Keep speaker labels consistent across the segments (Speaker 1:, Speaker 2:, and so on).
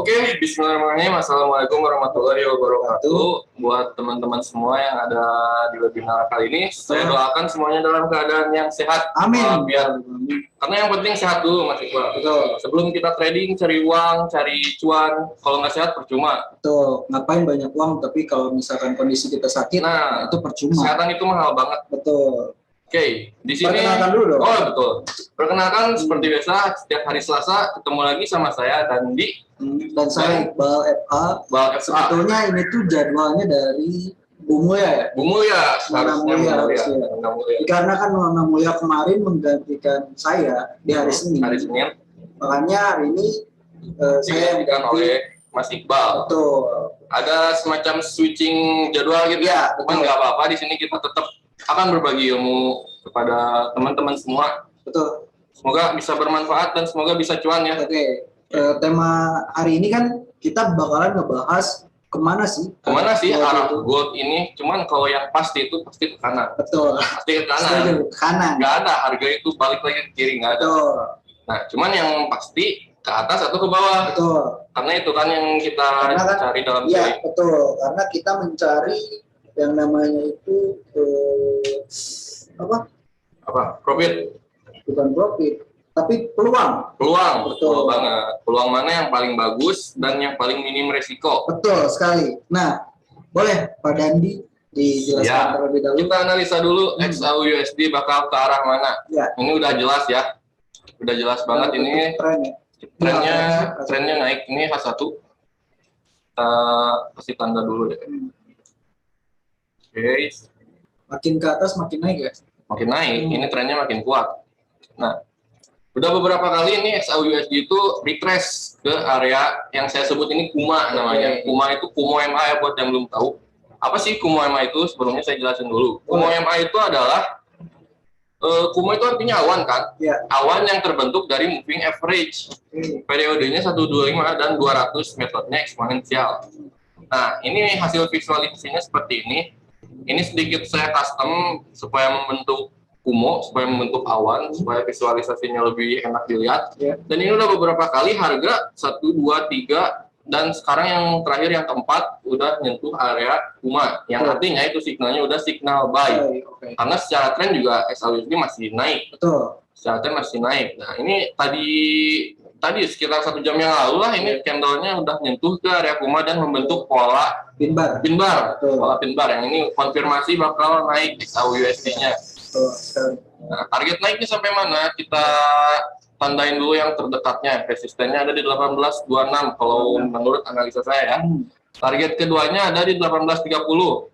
Speaker 1: Oke, bismillahirrahmanirrahim. Assalamualaikum warahmatullahi wabarakatuh. Buat teman-teman semua yang ada di webinar kali ini, saya doakan semuanya dalam keadaan yang sehat.
Speaker 2: Amin.
Speaker 1: Karena yang penting sehat dulu, Mas Iqbal. Betul. Sebelum kita trading, cari uang, cari cuan, kalau nggak sehat percuma.
Speaker 2: Betul. Ngapain banyak uang, tapi kalau misalkan kondisi kita sakit,
Speaker 1: nah
Speaker 2: itu percuma.
Speaker 1: Kesehatan itu mahal banget.
Speaker 2: Betul.
Speaker 1: Oke, di sini.
Speaker 2: Perkenalkan dulu dong.
Speaker 1: Oh betul. Perkenalkan seperti biasa, setiap hari Selasa ketemu lagi sama saya Dandi.
Speaker 2: Dan saya Iqbal FA. Sebetulnya ini tuh jadwalnya dari Bu Mulya ya?
Speaker 1: Bu Mulya,
Speaker 2: Mulya. Karena kan Nona Mulya kemarin menggantikan saya di hari Senin. Makanya hari ini saya
Speaker 1: digantikan oleh Mas Iqbal.
Speaker 2: Betul.
Speaker 1: Ada semacam switching jadwal gitu ya. Cuman nggak apa-apa, di sini kita tetap akan berbagi ilmu kepada teman-teman semua.
Speaker 2: Betul.
Speaker 1: Semoga bisa bermanfaat dan semoga bisa cuan ya.
Speaker 2: Oke. Tema hari ini kan kita bakalan ngebahas kemana sih
Speaker 1: arah gold ini. Cuman kalau yang pasti itu pasti ke kanan.
Speaker 2: Betul.
Speaker 1: Pasti ke kanan. Nggak ada harga itu balik lagi ke kiri, nggak ada.
Speaker 2: Betul.
Speaker 1: Nah, cuman yang pasti ke atas atau ke bawah.
Speaker 2: Betul.
Speaker 1: Karena itu kan yang kita cari dalam
Speaker 2: trading.
Speaker 1: Iya,
Speaker 2: betul. Karena kita mencari yang namanya itu
Speaker 1: profit.
Speaker 2: Bukan profit, tapi peluang.
Speaker 1: Betul banget. Peluang mana yang paling bagus dan yang paling minim resiko.
Speaker 2: Betul sekali. Nah, boleh Pak Dandi dijelaskan terlebih dahulu.
Speaker 1: Kita analisa dulu XAUUSD bakal ke arah mana.
Speaker 2: Ya.
Speaker 1: Ini udah jelas ya. Udah jelas banget ini trennya naik. Ini H1. Kita kasih tanda dulu ya. Oke.
Speaker 2: Makin ke atas makin naik ya?
Speaker 1: Makin naik. Ini trennya makin kuat. Nah, udah beberapa kali ini XAUUSD itu retrace ke area yang saya sebut ini KUMA namanya. KUMA itu Kumo MA ya, buat yang belum tahu. Apa sih Kumo MA itu? Sebelumnya saya jelasin dulu. Kumo MA itu adalah Kumo itu artinya awan kan?
Speaker 2: Ya.
Speaker 1: Awan yang terbentuk dari moving average. Periodenya 125 dan 200, metodenya eksponensial. Nah, ini hasil visualisasinya seperti ini. Ini sedikit saya custom supaya membentuk Kumo, supaya membentuk awan, supaya visualisasinya lebih enak dilihat. Dan ini udah beberapa kali harga 1, 2, 3, dan sekarang yang terakhir yang keempat udah nyentuh area KUMA, yang artinya itu signalnya udah signal buy. Karena secara tren juga XAUUSD masih naik.
Speaker 2: Betul.
Speaker 1: Secara tren masih naik. Nah, ini tadi sekitar 1 jam yang lalu lah ini candlenya udah nyentuh ke area KUMA dan membentuk pola pinbar. Pola pinbar yang ini konfirmasi bakal naik XAUUSD-nya. Nah, target naiknya sampai mana? Kita tandain dulu yang terdekatnya. Resistennya ada di 1826 kalau menurut analisa saya ya. Target keduanya ada di 1830.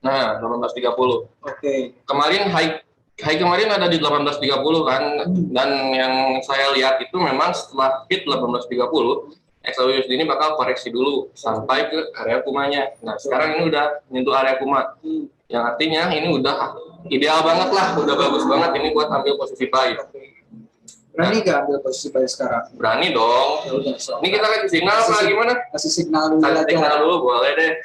Speaker 1: Nah, 1830.
Speaker 2: Oke.
Speaker 1: Kemarin high kemarin ada di 1830 kan. Dan yang saya lihat itu memang setelah hit 1830, XAUUSD ini bakal koreksi dulu sampai ke area kumanya. Nah, sekarang ini udah nyentuh area kuma. Yang artinya ini udah ideal banget lah, udah bagus banget ini buat ambil posisi buy.
Speaker 2: Berani nggak ambil posisi buy sekarang?
Speaker 1: Berani dong. Ini kita kasih signal apa gimana?
Speaker 2: Kasih signal dulu.
Speaker 1: Kasih signal dulu, boleh deh.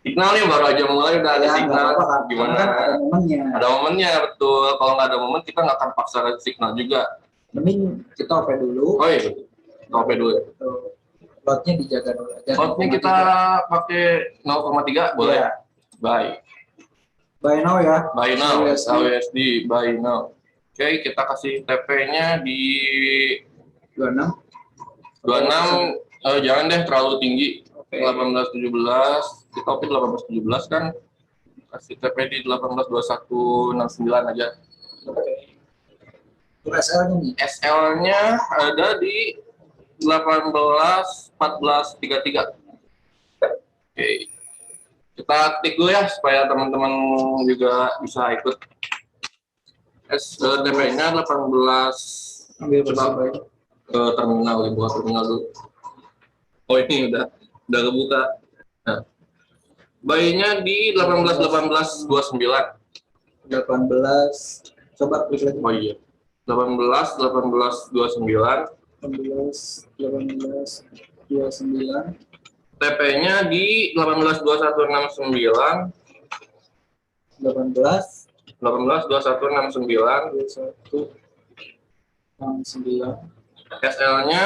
Speaker 1: Signal nih baru aja mulai udah ada signal. Gimana?
Speaker 2: Kan ada momennya.
Speaker 1: Ada momennya, betul. Kalau nggak ada momen kita nggak akan paksa kasih signal juga.
Speaker 2: Mending kita OP dulu.
Speaker 1: Oh iya, kita OP dulu ya.
Speaker 2: Lotnya dijaga dulu aja.
Speaker 1: Lotnya kita pakai 0,3 boleh? Ya.
Speaker 2: Buy now ya.
Speaker 1: Buy now, XAUUSD, buy now. Oke, kita kasih TP-nya di
Speaker 2: 26.
Speaker 1: Jangan deh terlalu tinggi. 1817, kita open 1817 kan. Kasih TP di 182169 aja.
Speaker 2: SL-nya nih.
Speaker 1: SL-nya ada di 181433. Oke. Kita klik dulu ya supaya teman-teman juga bisa ikut. TP-nya 18.
Speaker 2: Ambil
Speaker 1: ke terminal, buka terminal dulu. Oh ini udah kebuka. Nah, buy-nya di 18.18.29.
Speaker 2: 18. Coba klik lagi.
Speaker 1: Oh iya. 18.18.29.
Speaker 2: 18.18.29.
Speaker 1: TP-nya di 18.2169. 18.2169. SL-nya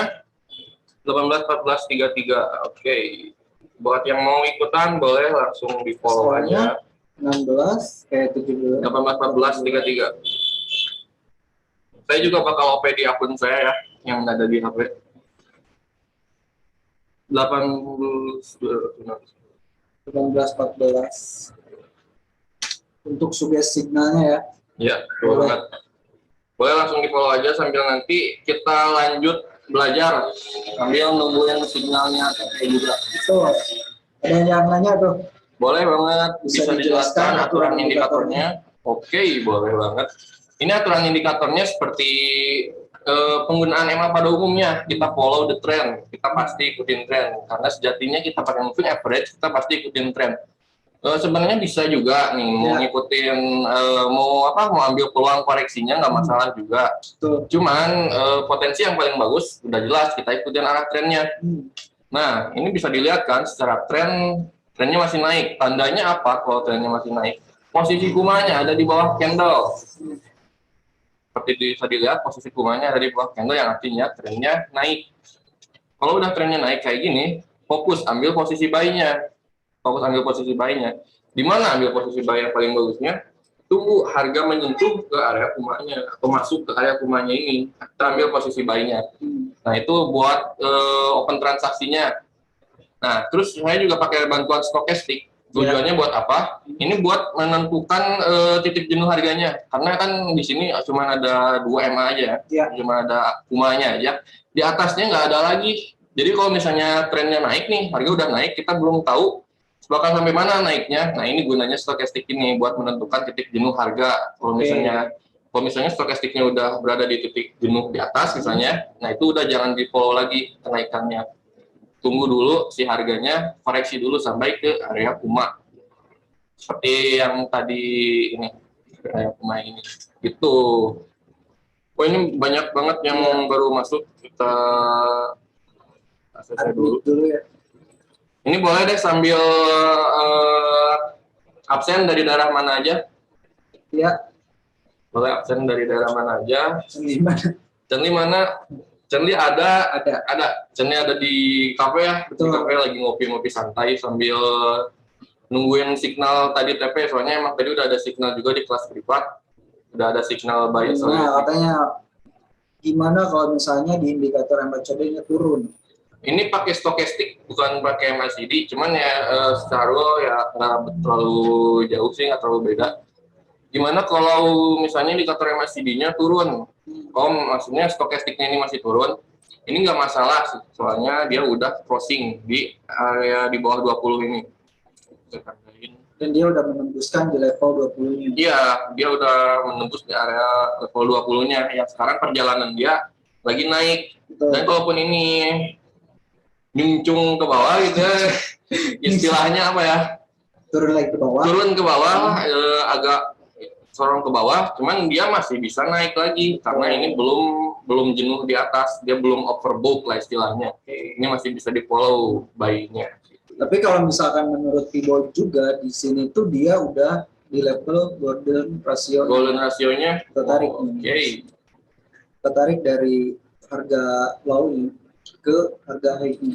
Speaker 1: 18, 14, 33. Oke. Buat yang mau ikutan boleh langsung di follow aja.
Speaker 2: 17.
Speaker 1: 18, 14, 33. Saya juga bakal OP di akun saya ya, yang ada di HP.
Speaker 2: 18, 14. Untuk suges signalnya ya.
Speaker 1: Ya, betul banget. Boleh langsung di follow aja sambil nanti kita lanjut belajar sambil nungguin signalnya kayak juga.
Speaker 2: Betul. Ada yang nanya tuh?
Speaker 1: Boleh banget. Bisa dijelaskan aturan indikatornya? Oke, boleh banget. Ini aturan indikatornya seperti penggunaan EMA pada umumnya. Kita follow the trend, kita pasti ikutin trend. Karena sejatinya kita pakai moving average, kita pasti ikutin trend. Sebenarnya bisa juga nih mau ngikutin mau ambil peluang koreksinya nggak masalah juga. Cuman potensi yang paling bagus udah jelas kita ikutin arah trennya. Nah ini bisa dilihat kan secara trennya masih naik. Tandanya apa kalau trennya masih naik? Posisi kumanya ada di bawah candle. Seperti bisa dilihat posisi kumanya ada di bawah candle yang artinya trennya naik. Kalau udah trennya naik kayak gini, fokus ambil posisi buy-nya. Di mana ambil posisi buy yang paling bagusnya? Tunggu harga menyentuh ke area kumanya atau masuk ke area kumanya ini, kita ambil posisi buy-nya. Nah itu buat open transaksinya. Nah terus saya juga pakai bantuan stokastik. Tujuannya buat apa? Ini buat menentukan titik jenuh harganya. Karena kan di sini cuma ada 2 MA aja, cuma ada kumanya aja. Di atasnya nggak ada lagi. Jadi kalau misalnya trennya naik nih, harga udah naik, kita belum tahu bakal sampai mana naiknya. Nah ini gunanya stokastik ini buat menentukan titik jenuh harga. Kalau misalnya stokastiknya udah berada di titik jenuh di atas misalnya, nah itu udah jangan di follow lagi kenaikannya. Tunggu dulu si harganya koreksi dulu sampai ke area kuma. Seperti yang tadi ini area kuma ini. Gitu. Oh ini banyak banget yang baru masuk, kita akses dulu ya. Ini boleh deh sambil absen dari daerah mana aja?
Speaker 2: Ya.
Speaker 1: Boleh absen dari daerah mana aja?
Speaker 2: Cenli mana?
Speaker 1: Cenli ada. Cenli ada di kafe ya.
Speaker 2: Betul.
Speaker 1: Di kafe lagi ngopi-ngopi santai sambil nungguin signal tadi TP. Soalnya emang tadi udah ada signal juga di kelas privat. Udah ada signal buy.
Speaker 2: Nah katanya gimana kalau misalnya di indikator MACD-nya turun?
Speaker 1: Ini pakai stokastik, bukan pakai MACD, cuman ya secara ya nggak terlalu jauh sih, nggak terlalu beda. Gimana kalau misalnya indikator MACD-nya turun? Kalau maksudnya stokastiknya ini masih turun, ini nggak masalah sih, soalnya dia udah crossing di area di bawah 20 ini.
Speaker 2: Dan dia udah menembuskan di level 20-nya.
Speaker 1: Iya, dia udah menembus di area level 20-nya, yang sekarang perjalanan dia lagi naik. Betul. Dan kalaupun ini nyuncung ke bawah gitu ya, istilahnya apa ya,
Speaker 2: turun ke bawah
Speaker 1: agak sorong ke bawah, cuman dia masih bisa naik lagi karena ini belum jenuh di atas, dia belum overbought lah istilahnya. Ini masih bisa di follow buy-nya.
Speaker 2: Tapi kalau misalkan menurut Fibo juga di sini tuh dia udah di level golden rasionya tertarik. Tertarik dari harga low ke harga high ini.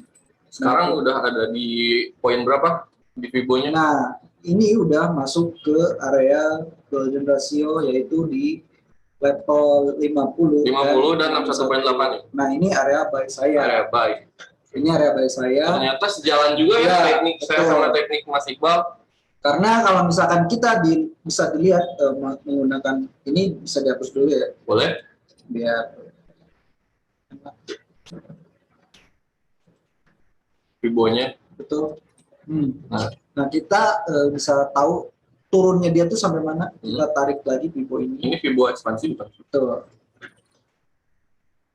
Speaker 1: Sekarang udah ada di poin berapa di Fibo-nya?
Speaker 2: Nah, ini udah masuk ke area golden ratio yaitu di level 50
Speaker 1: dan 61.8.
Speaker 2: Nah, ini area buy saya.
Speaker 1: Area buy.
Speaker 2: Ini area buy saya.
Speaker 1: Ternyata sejalan juga ya teknik saya sama teknik Mas Iqbal.
Speaker 2: Karena kalau misalkan kita bisa dilihat menggunakan ini, bisa dihapus dulu ya.
Speaker 1: Boleh.
Speaker 2: Biar
Speaker 1: Fibo-nya.
Speaker 2: Betul. Nah kita bisa tahu turunnya dia tuh sampai mana. Kita tarik lagi Fibo ini.
Speaker 1: Ini Fibo ekspansi bukan?
Speaker 2: Betul.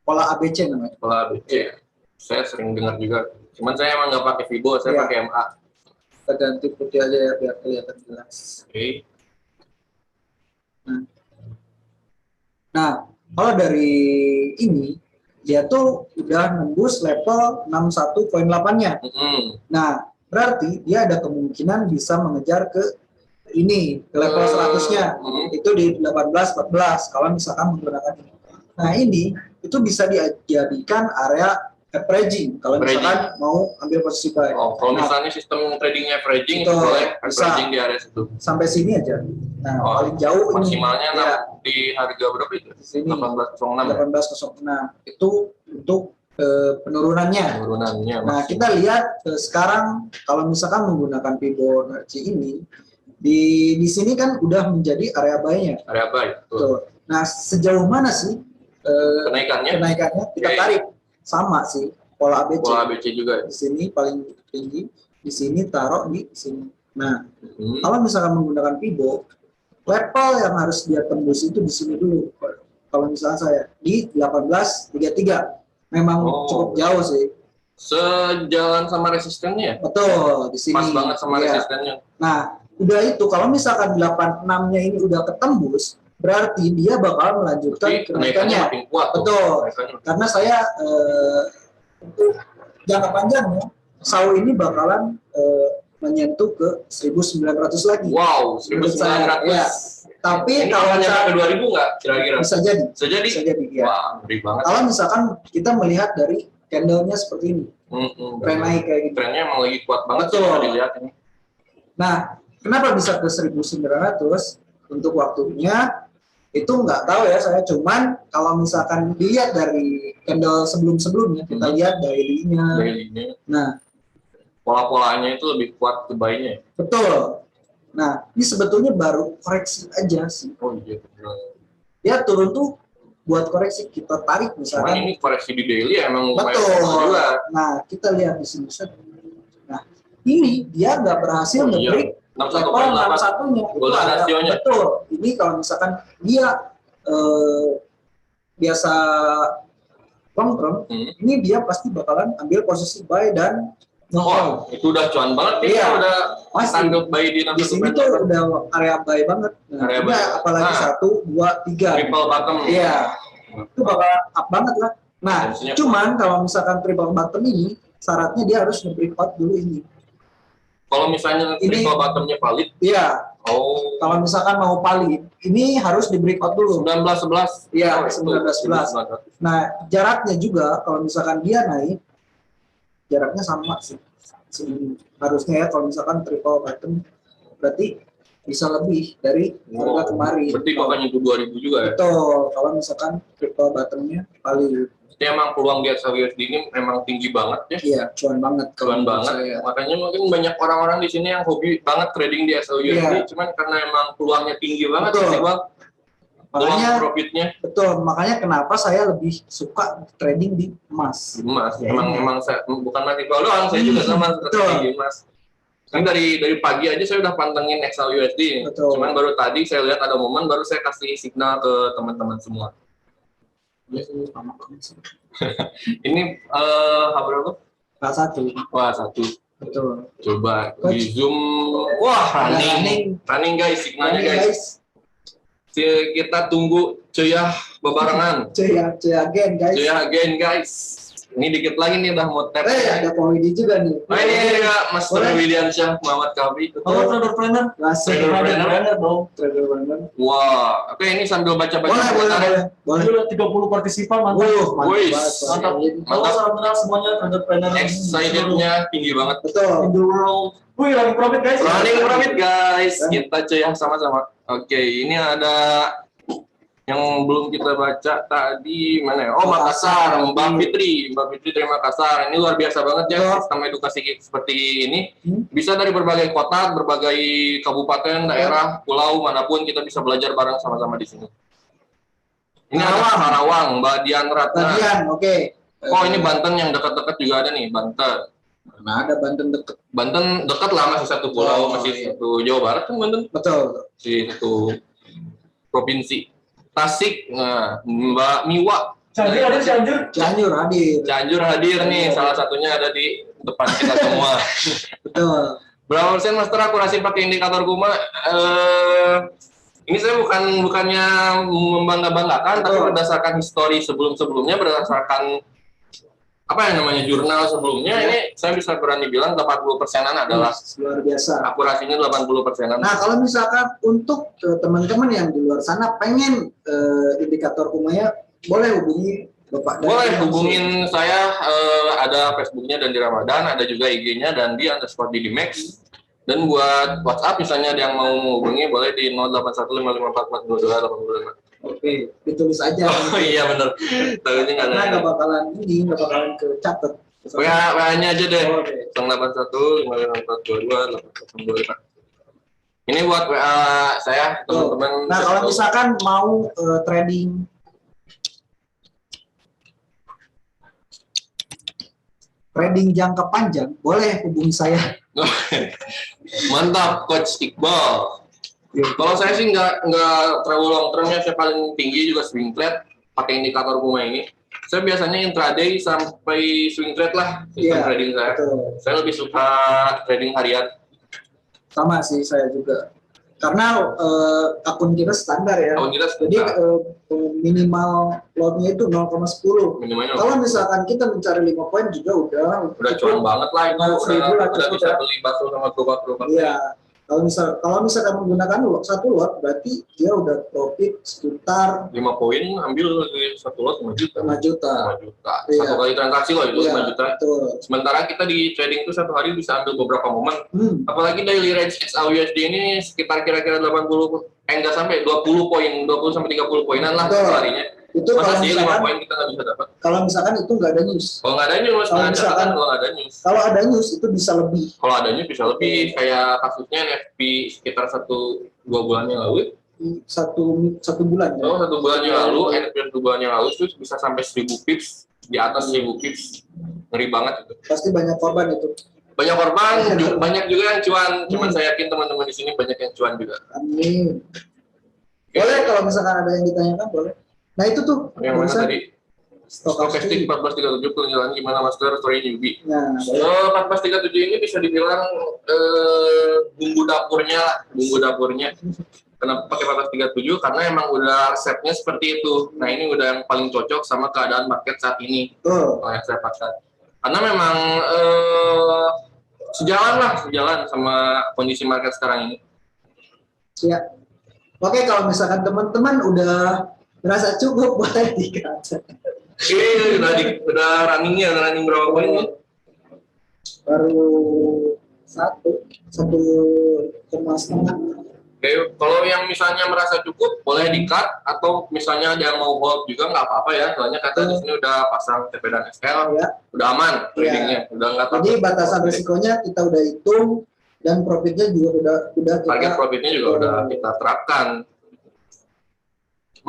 Speaker 2: Pola ABC namanya.
Speaker 1: Pola ABC. Saya sering dengar juga. Cuman saya emang nggak pakai Fibo, saya pakai MA.
Speaker 2: Kita ganti putih aja ya biar kelihatan jelas.
Speaker 1: Oke.
Speaker 2: Nah, kalau dari ini dia tuh udah nembus level 61.8-nya. Nah, berarti dia ada kemungkinan bisa mengejar ke ini, ke level 100-nya. Itu di 18-14 kalau misalkan menggunakan ini. Nah, ini itu bisa dijadikan area averaging kalau misalkan mau ambil posisi buy.
Speaker 1: Kalau misalnya sistem tradingnya averaging itu boleh averaging di area situ.
Speaker 2: Sampai sini aja. Nah, paling jauh
Speaker 1: maksimalnya
Speaker 2: ini
Speaker 1: di harga berapa itu?
Speaker 2: Di sini
Speaker 1: 18.06.
Speaker 2: 18.06. Itu untuk penurunannya. Nah, kita lihat sekarang kalau misalkan menggunakan Fibonacci ini di sini kan udah menjadi area buy-nya.
Speaker 1: Area buy.
Speaker 2: Betul. Nah, sejauh mana sih kenaikannya? Kita tarik. Sama sih pola ABC.
Speaker 1: Pola ABC juga.
Speaker 2: Di sini paling tinggi, di sini taruh di sini. Nah, kalau misalkan menggunakan Fibo, level yang harus dia tembus itu di sini dulu. Kalau misalnya saya di 18.33, memang cukup jauh sih.
Speaker 1: Sejalan sama resistennya.
Speaker 2: Betul, di sini.
Speaker 1: Pas banget sama resistennya.
Speaker 2: Nah, udah itu kalau misalkan 86-nya ini udah ketembus, berarti dia bakal melanjutkan kenaikannya.
Speaker 1: Makin kuat.
Speaker 2: Betul. Karena saya untuk jangka panjangnya SAW ini bakalan menyentuh ke 1.900 lagi.
Speaker 1: Wow, 1.900.
Speaker 2: Ya. Tapi
Speaker 1: ini
Speaker 2: kalau
Speaker 1: nyampe ke 2.000 nggak kira-kira?
Speaker 2: Bisa jadi.
Speaker 1: Bisa jadi.
Speaker 2: Ya.
Speaker 1: Wah, ngeri banget.
Speaker 2: Kalau misalkan kita melihat dari candle-nya seperti ini. Tren naik kayak gitu.
Speaker 1: Trennya emang lagi kuat banget.
Speaker 2: Betul.
Speaker 1: Bisa dilihat ini.
Speaker 2: Nah, kenapa bisa ke 1.900? Untuk waktunya itu nggak tahu ya saya, cuman kalau misalkan dilihat dari candle sebelumnya kita lihat daily-nya. Nah,
Speaker 1: pola-polanya itu lebih kuat ke buy-nya.
Speaker 2: Betul. Nah, ini sebetulnya baru koreksi aja sih.
Speaker 1: Oh iya.
Speaker 2: Dia turun tuh buat koreksi, kita tarik misalkan.
Speaker 1: Ini koreksi di daily emang
Speaker 2: betul. Nah, kita lihat di sini. Nah, ini dia nggak berhasil nge-break level 61-nya. Itu ada, betul. Ini kalau misalkan dia biasa long term, ini dia pasti bakalan ambil posisi buy dan
Speaker 1: itu udah cuan banget.
Speaker 2: Iya.
Speaker 1: Udah standar buy di
Speaker 2: sini tuh udah area buy banget. Nah, apalagi 1, 2, 3.
Speaker 1: Triple bottom.
Speaker 2: Iya. Itu bakal up banget lah. Nah, cuman kalau misalkan triple bottom ini syaratnya dia harus nge-break out dulu ini.
Speaker 1: Kalau misalnya triple bottomnya valid?
Speaker 2: Iya. Kalau misalkan mau valid, ini harus di break out dulu.
Speaker 1: 19-11.
Speaker 2: Iya, 19-11. Nah, jaraknya juga kalau misalkan dia naik, jaraknya sama sih. Harusnya ya kalau misalkan triple bottom, berarti bisa lebih dari harga kemarin.
Speaker 1: Berarti makanya itu 2000 juga ya?
Speaker 2: Betul. Kalau misalkan triple bottomnya valid.
Speaker 1: Jadi emang peluang di XAUSD ini memang tinggi banget ya?
Speaker 2: Iya, cuan banget.
Speaker 1: Cuan banget. Makanya mungkin banyak orang-orang di sini yang hobi banget trading di XAUSD, cuman karena emang peluangnya tinggi banget sih bang. Makanya profitnya. Betul.
Speaker 2: Makanya kenapa saya lebih suka trading di emas.
Speaker 1: Ya, emang saya bukan mahasiswa doang, saya juga sama trading di emas. Kan dari pagi aja saya udah pantengin XAUSD. Cuman baru tadi saya lihat ada momen baru saya kasih signal ke teman-teman semua. Ini berapa?
Speaker 2: K1.
Speaker 1: Wah, 1.
Speaker 2: Betul.
Speaker 1: Coba di zoom. Wah, running guys, signalnya guys. Kita tunggu Ceyah bebarengan.
Speaker 2: Ceyah again guys.
Speaker 1: Ini dikit lagi nih udah mau tap.
Speaker 2: Ada komedi juga nih.
Speaker 1: Nah, ini juga Mas Williamsyah Muhammad Kavi.
Speaker 2: Trader planner dong. Trader planner.
Speaker 1: Wah, oke ini sambil baca-baca.
Speaker 2: Boleh. 30 partisipan mantap.
Speaker 1: Mantap.
Speaker 2: Salam semuanya trader planner.
Speaker 1: Excitednya tinggi banget.
Speaker 2: Betul. In the world. Running profit guys. Kita cek sama-sama.
Speaker 1: Oke, ini ada yang belum kita baca tadi mana ya? Oh, Makassar, Mbak Fitri dari Makassar. Ini luar biasa banget ya sistem edukasi seperti ini. Bisa dari berbagai kota, berbagai kabupaten, daerah, pulau manapun kita bisa belajar bareng sama-sama di sini. Ini ada Karawang, Mbak Dian Ratna.
Speaker 2: Oke.
Speaker 1: Oh, ini Banten yang dekat-dekat juga ada nih, Banten.
Speaker 2: Nah, ada Banten dekat.
Speaker 1: Banten dekat lah, masih satu pulau, masih satu Jawa Barat kan Banten.
Speaker 2: Betul.
Speaker 1: Masih satu provinsi. Tasik, Mbak Miwa. Cianjur hadir nih, salah satunya ada di depan kita semua.
Speaker 2: Betul.
Speaker 1: Berapa persen Master akurasi pakai indikator Kuma? Ini saya bukannya membangga-banggakan, tapi berdasarkan histori sebelumnya, berdasarkan apa yang namanya jurnal sebelumnya, ini saya bisa berani bilang 80%-an adalah
Speaker 2: luar biasa.
Speaker 1: Akurasinya 80%-an.
Speaker 2: Nah, kalau misalkan untuk teman-teman yang di luar sana pengen indikator Kumaya, boleh hubungi Bapak
Speaker 1: boleh hubungin saya, ada Facebooknya dan di Ramadan, ada juga IG-nya dan di underscore Didimax. Dan buat WhatsApp misalnya ada yang mau hubungi boleh di 081554422825.
Speaker 2: Oke, ditulis aja.
Speaker 1: Oh iya benar. Tahunya
Speaker 2: nggak bakalan kecatat.
Speaker 1: WA-nya aja deh. 081554422825. Ini buat WA saya teman-teman.
Speaker 2: Nah kalau misalkan mau trading jangka panjang, boleh hubungi saya.
Speaker 1: Mantap, Coach Iqbal. Kalau saya sih nggak terlalu long termnya, saya paling tinggi juga swing trade pakai indikator Kuma ini. Saya biasanya intraday sampai swing trade lah sistem trading saya. Betul. Saya lebih suka trading harian.
Speaker 2: Sama sih saya juga. Karena akun kita standar ya.
Speaker 1: Akun kita standar.
Speaker 2: Jadi minimal lotnya itu 0,10. Kalau misalkan kita mencari 5 poin juga udah
Speaker 1: cuan banget lah itu. Udah bisa beli bakso sama gerobak-gerobak.
Speaker 2: Iya. Kalau misalkan menggunakan satu lot, berarti dia udah profit sekitar
Speaker 1: 5 poin, ambil satu lot 5 juta.
Speaker 2: 5 juta.
Speaker 1: Iya. Satu kali transaksi loh itu 5 juta.
Speaker 2: Betul.
Speaker 1: Sementara kita di trading itu satu hari bisa ambil beberapa momen. Apalagi daily range XAUSD ini sekitar kira-kira 80, enggak sampai 20 poin, 20 sampai 30 poinan lah satu harinya.
Speaker 2: Itu
Speaker 1: masa sih 5 poin kita nggak bisa dapat?
Speaker 2: Kalau misalkan itu nggak ada news.
Speaker 1: Kalau nggak ada news,
Speaker 2: kalau ada news itu bisa lebih.
Speaker 1: Kalau ada news bisa lebih, kayak kasusnya NFP sekitar 1-2 bulan yang lalu.
Speaker 2: Satu bulan.
Speaker 1: Oh, 1 bulan yang lalu, NFP 1 bulan yang lalu itu bisa sampai 1000 pips, di atas 1000 pips, ngeri banget itu.
Speaker 2: Pasti banyak korban itu.
Speaker 1: Banyak korban, banyak juga yang cuan. Cuman saya yakin teman-teman di sini banyak yang cuan juga.
Speaker 2: Amin. Boleh kalau misalkan ada yang ditanyakan boleh. Nah itu tuh
Speaker 1: yang mana tadi? Stokastik 1437 penjelasan gimana master story newbie.
Speaker 2: Nah,
Speaker 1: 1437 ini bisa dibilang bumbu dapurnya. Kenapa pakai 1437? Karena emang udah resepnya seperti itu. Nah ini udah yang paling cocok sama keadaan market saat ini. Yang saya pakai. Karena memang sejalan sama kondisi market sekarang ini.
Speaker 2: Ya. Oke, kalau misalkan teman-teman udah merasa cukup boleh dikata.
Speaker 1: Udah running berapa poin?
Speaker 2: Baru 1,5.
Speaker 1: Oke, kalau yang misalnya merasa cukup boleh di-cut, atau misalnya ada yang mau hold juga nggak apa-apa ya, soalnya kata di sini udah pasang TP dan SL, udah aman tradingnya, udah nggak takut.
Speaker 2: Jadi batasan risikonya kita udah hitung dan profitnya juga udah
Speaker 1: target profitnya juga udah kita terapkan.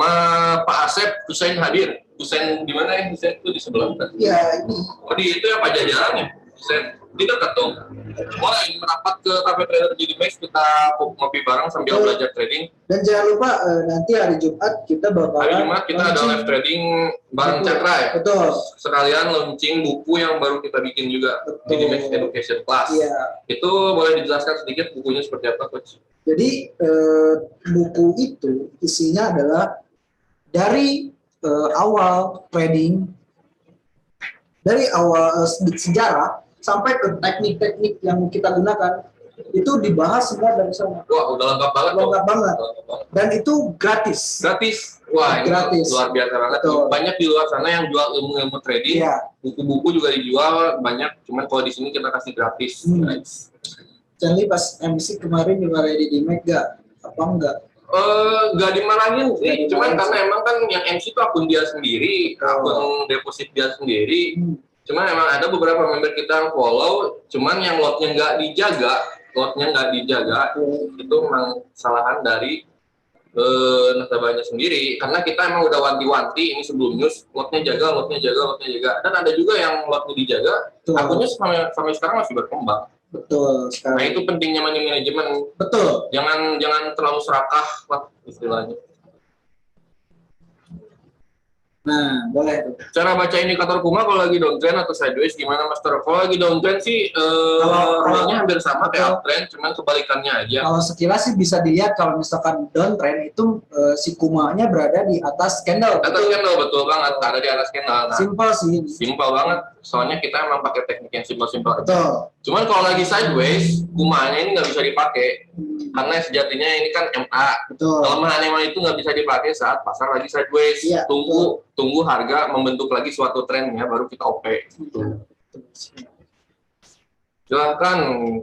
Speaker 1: Pak Asep Husain hadir. Husain di mana ya? Husain itu di sebelah kan?
Speaker 2: Iya, ini.
Speaker 1: Oh, di itu ya Pajajaran ya? Husain di dekat dong. Boleh merapat ke Cafe Trader Didimax, kita ngopi bareng sambil belajar trading.
Speaker 2: Dan jangan lupa nanti hari Jumat kita
Speaker 1: hari Jumat kita ada live trading bareng Cakra ya?
Speaker 2: Betul.
Speaker 1: Sekalian launching buku yang baru kita bikin juga. Didimax Education Class.
Speaker 2: Iya.
Speaker 1: Itu boleh dijelaskan sedikit bukunya seperti apa, Coach?
Speaker 2: Jadi buku itu isinya adalah dari awal trading, dari awal sejarah sampai ke teknik-teknik yang kita gunakan, itu dibahas semua dari sana.
Speaker 1: Wah, udah lengkap banget.
Speaker 2: Lengkap banget. Dan itu gratis.
Speaker 1: Wah,
Speaker 2: gratis.
Speaker 1: Ini luar biasa banget. Betul. Banyak di luar sana yang jual ilmu-ilmu trading. Buku-buku juga dijual banyak. Cuman kalau di sini kita kasih gratis.
Speaker 2: Jadi pas MC kemarin dimarahin di Meg apa enggak?
Speaker 1: Nggak dimarahin sih, cuman karena emang kan yang MC itu akun dia sendiri, akun deposit dia sendiri. Cuman emang ada beberapa member kita yang follow, cuman yang lotnya nggak dijaga, itu memang kesalahan dari nasabahnya sendiri. Karena kita emang udah wanti-wanti ini sebelum news, lotnya jaga. Dan ada juga yang lotnya dijaga, akunnya sampai sekarang masih berkembang.
Speaker 2: Betul sekali.
Speaker 1: Nah itu pentingnya money management.
Speaker 2: Betul.
Speaker 1: Jangan terlalu serakah lah istilahnya.
Speaker 2: Nah, boleh.
Speaker 1: Cara baca indikator Kuma kalau lagi downtrend atau sideways gimana, Master? Kalau lagi downtrend sih kalau hampir sama kayak uptrend, cuman kebalikannya aja.
Speaker 2: Kalau sekilas sih bisa dilihat kalau misalkan downtrend itu si Kumanya berada di atas candle.
Speaker 1: Atas candle, betul banget, ada di atas candle. Nah,
Speaker 2: simpel sih.
Speaker 1: Simpel banget. Soalnya kita emang pakai teknik yang simpel-simpel.
Speaker 2: Betul.
Speaker 1: Cuman kalau lagi sideways, kumanya ini nggak bisa dipakai. Karena sejatinya ini kan MA. Kelemahan MA itu nggak bisa dipakai saat pasar lagi sideways. Ya, tunggu harga membentuk lagi suatu trennya, baru kita OP. Silahkan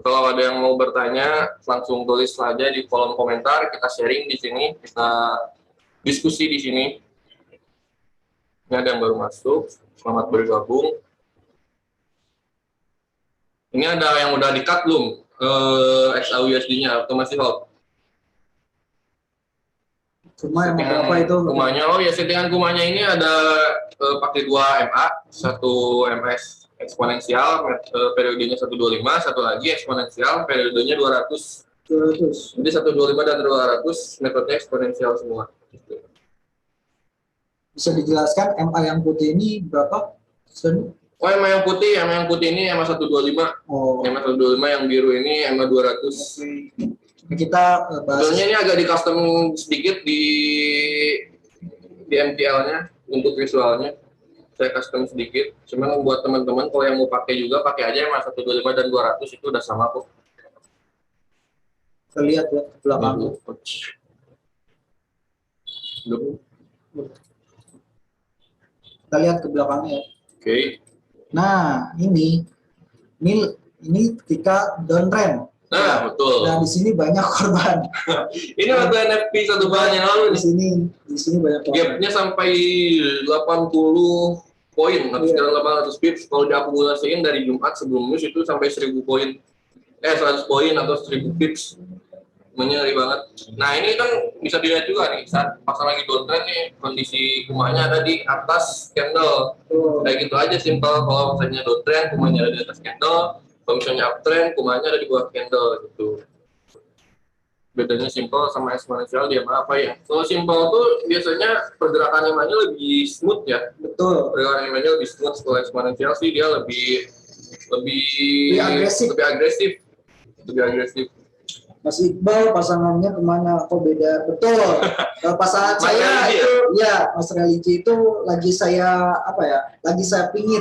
Speaker 1: kalau ada yang mau bertanya, langsung tulis saja di kolom komentar. Kita sharing di sini, kita diskusi di sini. Ini ada yang baru masuk. Selamat bergabung. Ini ada yang udah di-cut belum? XAUUSD-nya atau masih hold?
Speaker 2: Kuma yang berapa itu?
Speaker 1: Kumanya, oh ya settingan kumanya ini ada pakai 2 MA, 1 MS eksponensial, periodenya 125, satu lagi eksponensial, periodenya 200. Jadi 125 dan 200 metodenya eksponensial semua.
Speaker 2: Bisa dijelaskan MA yang putih ini berapa?
Speaker 1: Oh, MA yang putih ini MA 125. Oh. MA 125 yang biru ini MA 200.
Speaker 2: Kita bahas.
Speaker 1: Sebenarnya ini agak di custom sedikit di MTL-nya untuk visualnya. Saya custom sedikit. Cuman buat teman-teman kalau yang mau pakai juga pakai aja MA 125 dan 200 itu udah sama kok.
Speaker 2: Kita lihat ya ke belakang. Kita lihat ke belakangnya.
Speaker 1: Oke.
Speaker 2: Nah, ini ketika downtrend.
Speaker 1: Nah, betul.
Speaker 2: Nah, di sini banyak korban.
Speaker 1: Ini waktu NFP satu bulan yang lalu.
Speaker 2: Di sini banyak korban.
Speaker 1: Gapnya sampai 80 poin, atau sekitar 800 pips. Kalau diakumulasiin dari Jumat sebelum news itu sampai 1000 poin. 100 poin atau 1000 pips. Menyeri banget. Nah, ini kan bisa dilihat juga nih, saat pasar lagi downtrend nih, kondisi kumanya ada di atas candle. Kayak gitu aja simpel. Kalau misalnya downtrend, kumanya ada di atas candle. Kalau misalnya uptrend, kumanya ada di bawah candle gitu. Bedanya simpel sama eksponensial dia apa ya? Kalau simpel tuh biasanya pergerakan EMA-nya lebih smooth ya.
Speaker 2: Betul.
Speaker 1: Pergerakan EMA-nya lebih smooth. Kalau eksponensial sih dia lebih agresif.
Speaker 2: Mas Iqbal pasangannya kemana? Kok beda? Betul. Pasangan saya itu, ya Mas Religi itu lagi saya Lagi saya pingit.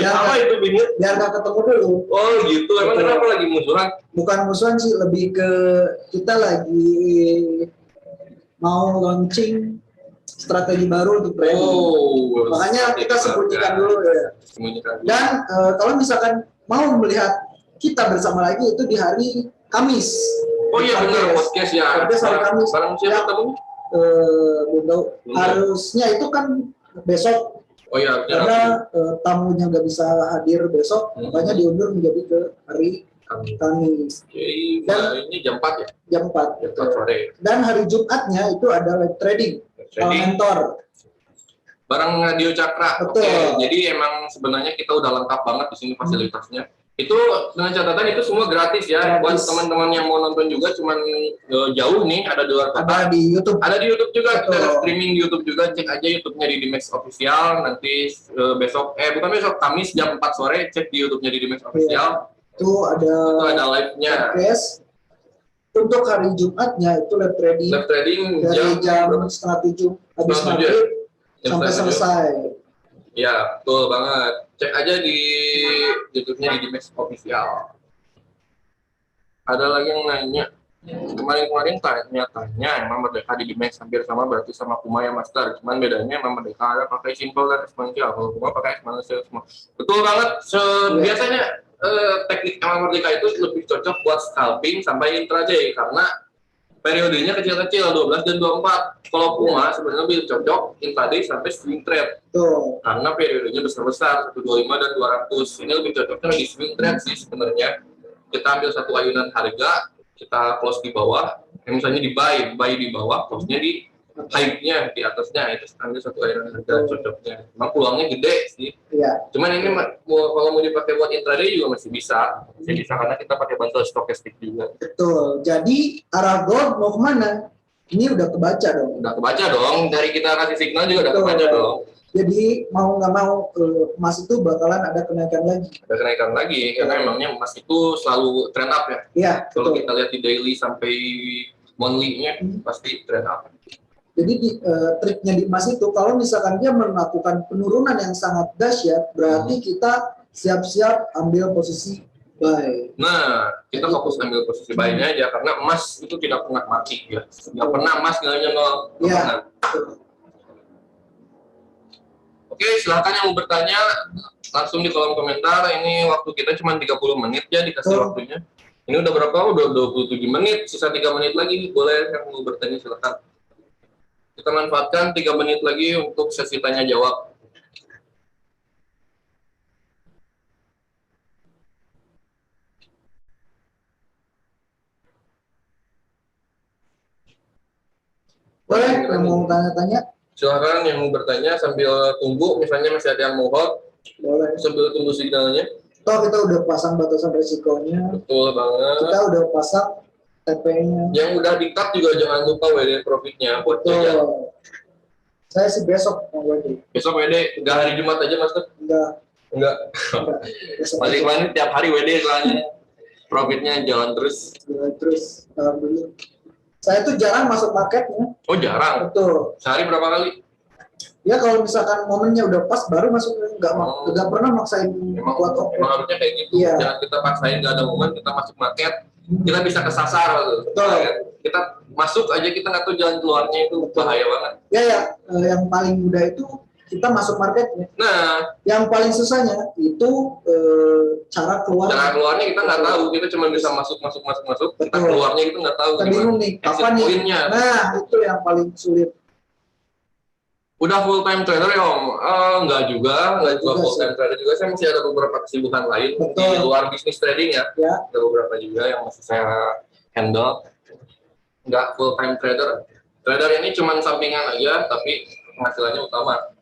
Speaker 1: Apa itu pingit?
Speaker 2: Biar nggak ketemu dulu.
Speaker 1: Oh gitu. Emang kenapa lagi musuhan?
Speaker 2: Bukan musuhan sih, lebih ke kita lagi mau launching strategi baru untuk trading. Oh. Makanya kita sembunyikan dulu ya. Dan kalau misalkan mau melihat kita bersama lagi itu di hari Kamis.
Speaker 1: Oh iya benar, podcast ya.
Speaker 2: Podcast hari Kamis.
Speaker 1: Barang siapa temunya?
Speaker 2: Belum tahu. Harusnya itu kan besok.
Speaker 1: Oh iya.
Speaker 2: Karena tamunya nggak bisa hadir besok, makanya diundur menjadi ke hari Kamis.
Speaker 1: Dan ini jam 4 ya?
Speaker 2: Jam 4.
Speaker 1: Jam 4 sore.
Speaker 2: Dan hari Jumatnya itu ada live trading. Mentor.
Speaker 1: Barang Radio Cakra.
Speaker 2: Betul.
Speaker 1: Oke. Jadi emang sebenarnya kita udah lengkap banget di sini fasilitasnya. Itu dengan catatan itu semua gratis ya. Buat teman-teman yang mau nonton juga cuman jauh nih, ada di luar kota.
Speaker 2: Ada di YouTube.
Speaker 1: Ada di YouTube juga. Kita ada streaming di YouTube juga. Cek aja YouTube-nya di Dimex Official. Nanti besok bukan besok, Kamis jam 4 sore cek di YouTube-nya di Dimex Official.
Speaker 2: Itu ada
Speaker 1: live-nya.
Speaker 2: Untuk hari Jumatnya itu live trading.
Speaker 1: Live trading
Speaker 2: dari jam 6:30 habis maghrib sampai selesai.
Speaker 1: Ya, betul banget. Cek aja di YouTube-nya di Dimex Official. Ada lagi yang nanya. Kemarin-kemarin tanya emang Merdeka di Dimex hampir sama berarti sama Kumaya Master. Cuman bedanya emang Merdeka ada pakai simple dan eksponensial. Kalau Kuma pakai eksponensial semua. Betul banget. Biasanya teknik emang Merdeka itu lebih cocok buat scalping sampai intraday karena periodenya kecil-kecil 12 dan 24. Kalau Kuma sebenarnya lebih cocok intraday sampai swing trade. Karena periodenya besar-besar 125 dan 200. Ini lebih cocoknya di swing trade sih sebenarnya. Kita ambil satu ayunan harga, kita close di bawah. Misalnya di buy di bawah, close-nya di high-nya di atasnya, itu ambil satu ayunan harga cocoknya. Memang peluangnya gede sih. Iya. Cuman ini kalau mau dipakai buat intraday juga masih bisa. Masih bisa karena kita pakai bantuan stokastik juga.
Speaker 2: Betul. Jadi arah gold mau kemana? Ini udah kebaca dong.
Speaker 1: Udah kebaca dong. Dari kita kasih signal juga udah kebaca dong.
Speaker 2: Jadi mau nggak mau emas itu bakalan ada kenaikan lagi.
Speaker 1: Ada kenaikan lagi karena emangnya emas itu selalu trend up ya.
Speaker 2: Iya.
Speaker 1: Kalau kita lihat di daily sampai monthly-nya pasti trend up.
Speaker 2: Jadi triknya di emas itu kalau misalkan dia melakukan penurunan yang sangat dahsyat, berarti kita siap-siap ambil posisi Baik.
Speaker 1: Nah, kita fokus ambil posisi buy-nya aja karena emas itu tidak pernah mati ya. Nggak pernah emas nilainya nol.
Speaker 2: Iya.
Speaker 1: Oke, silakan yang mau bertanya langsung di kolom komentar. Ini waktu kita cuma 30 menit ya dikasih waktunya. Ini udah berapa? Udah 27 menit, sisa 3 menit lagi. Boleh yang mau bertanya silakan. Kita manfaatkan 3 menit lagi untuk sesi tanya jawab.
Speaker 2: Boleh yang mau tanya-tanya?
Speaker 1: Silakan yang mau bertanya sambil tunggu, misalnya masih ada yang mau hold,
Speaker 2: boleh.
Speaker 1: Sambil tunggu signalnya.
Speaker 2: Toh kita udah pasang batasan risikonya.
Speaker 1: Betul banget.
Speaker 2: Kita udah pasang TP-nya.
Speaker 1: Yang udah di-cut juga jangan lupa WD profitnya buat jajan.
Speaker 2: Saya sih besok mau WD.
Speaker 1: Besok WD, nggak hari Jumat aja mas? Enggak. Balik lagi tiap hari WD soalnya. Profitnya jalan terus.
Speaker 2: Jalan terus. Alhamdulillah. Saya tuh jarang masuk marketnya.
Speaker 1: Oh jarang?
Speaker 2: Betul.
Speaker 1: Sehari berapa kali?
Speaker 2: Ya kalau misalkan momennya udah pas baru masuk, nggak pernah maksain buat open.
Speaker 1: Emang harusnya kayak gitu.
Speaker 2: Iya.
Speaker 1: Jangan kita paksain nggak ada momen kita masuk market, kita bisa kesasar.
Speaker 2: Betul.
Speaker 1: Kita masuk aja kita nggak tahu jalan keluarnya itu. Betul. Bahaya banget.
Speaker 2: Ya, yang paling mudah itu kita masuk marketnya.
Speaker 1: Nah,
Speaker 2: yang paling susahnya itu cara keluar.
Speaker 1: Cara keluarnya kita nggak tahu, kita cuma bisa masuk.
Speaker 2: Betul.
Speaker 1: Kita keluarnya kita nggak tahu.
Speaker 2: Kita bingung nih, kapan nih? Nah, itu yang paling sulit.
Speaker 1: Udah full time trader ya Om? Nggak juga full time trader juga. Saya masih ada beberapa kesibukan lain. Betul. Di luar bisnis trading ya. Ada beberapa juga yang masih saya handle. Nggak full time trader. Trader ini cuma sampingan aja, tapi penghasilannya utama.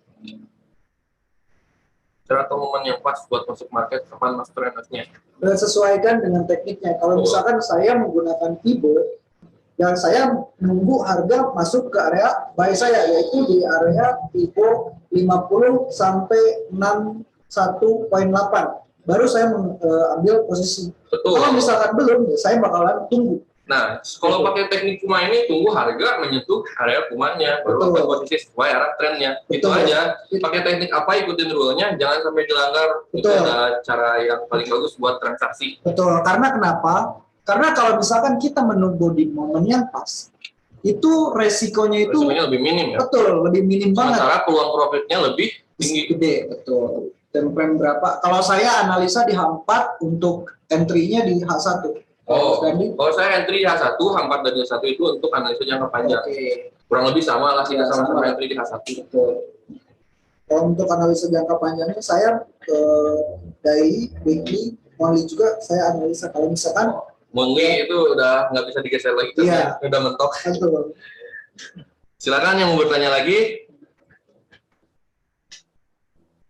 Speaker 1: Cara atau momen yang pas buat masuk market, kapan mas tradernya?
Speaker 2: Dan sesuaikan dengan tekniknya. Kalau misalkan saya menggunakan Fibo, dan saya menunggu harga masuk ke area buy saya, yaitu di area Fibo 50 sampai 61.8. Baru saya ambil posisi. Betul. Kalau misalkan belum, ya saya bakalan tunggu.
Speaker 1: Nah, kalau pakai teknik Kuma ini tunggu harga menyentuh area Kumanya, baru ambil posisi sesuai arah trennya. Itu aja. Pakai teknik apa ikutin rule-nya, jangan sampai dilanggar. Itu adalah cara yang paling bagus buat transaksi.
Speaker 2: Betul. Karena kenapa? Karena kalau misalkan kita menunggu di momen yang pas, itu resikonya
Speaker 1: lebih minim ya.
Speaker 2: Betul, lebih minim banget.
Speaker 1: Sementara peluang profitnya lebih tinggi.
Speaker 2: Gede, betul. Dan frame berapa? Kalau saya analisa di H4 untuk entry-nya di H1.
Speaker 1: Kalau saya entry di H1, H4 dan H1 itu untuk analisa jangka panjang. Kurang lebih sama lah, kita sama-sama entry di H1.
Speaker 2: Betul. Kalau untuk analisa jangka panjangnya, saya daily, weekly, monthly juga saya analisa. Kalau misalkan
Speaker 1: monthly itu udah nggak bisa digeser lagi, udah mentok.
Speaker 2: Betul.
Speaker 1: Silakan yang mau bertanya lagi.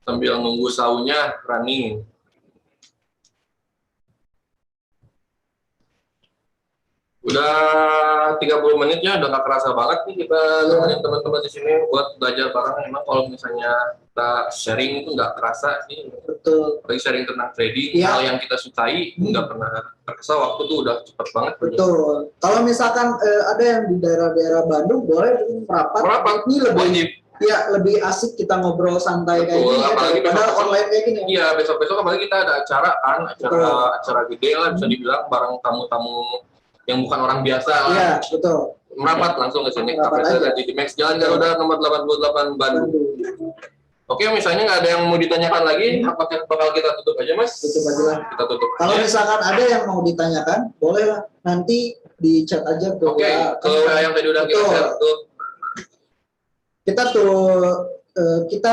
Speaker 1: Sambil nunggu saunya running. Udah 30 menit ya, udah nggak kerasa banget nih kita nemenin teman-teman di sini buat belajar bareng. Emang kalau misalnya kita sharing itu nggak kerasa sih.
Speaker 2: Betul.
Speaker 1: Apalagi sharing tentang trading, hal yang kita sukai, nggak pernah terkesa, waktu tuh udah cepet banget.
Speaker 2: Betul. Kalau misalkan ada yang di daerah-daerah Bandung, boleh merapat. Ini lebih asik kita ngobrol santai kayak gini daripada online kayak gini.
Speaker 1: Iya, besok-besok apalagi kita ada acara kan, acara gede lah, bisa dibilang bareng tamu-tamu yang bukan orang biasa lah.
Speaker 2: Iya, betul.
Speaker 1: Merapat langsung ke sini. Kapasitas di Max Jalan Garuda nomor 88 Bandung. Oke, misalnya nggak ada yang mau ditanyakan lagi, apakah bakal kita tutup aja, Mas? Tutup aja lah. Kita tutup.
Speaker 2: Kalau misalkan ada yang mau ditanyakan, boleh lah. Nanti di chat aja ke
Speaker 1: ke yang tadi udah kita share tuh.
Speaker 2: Kita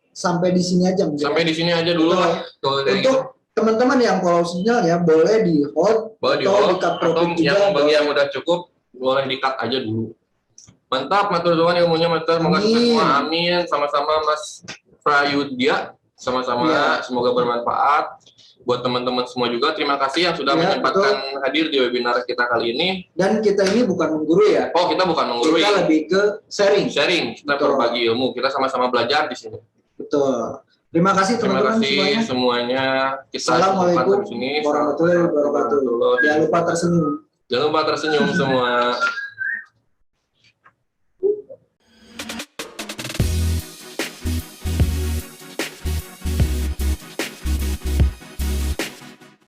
Speaker 2: sampai di sini aja.
Speaker 1: Sampai di sini aja dulu lah.
Speaker 2: Untuk teman-teman yang follow sinyalnya boleh di hold,
Speaker 1: atau yang bagi yang udah cukup boleh di-cut aja dulu. Mantap, matur nuwun ilmunya, matur semua, amin. Sama-sama Mas Prayudya, sama-sama semoga bermanfaat buat teman-teman semua juga. Terima kasih yang sudah menyempatkan hadir di webinar kita kali ini. Dan kita ini bukan menggurui ya. Oh, kita bukan menggurui. Kita lebih ke sharing. Kita berbagi ilmu, kita sama-sama belajar di sini. Betul. Terima kasih teman-teman semuanya. Assalamualaikum warahmatullahi wabarakatuh. Jangan lupa tersenyum semua.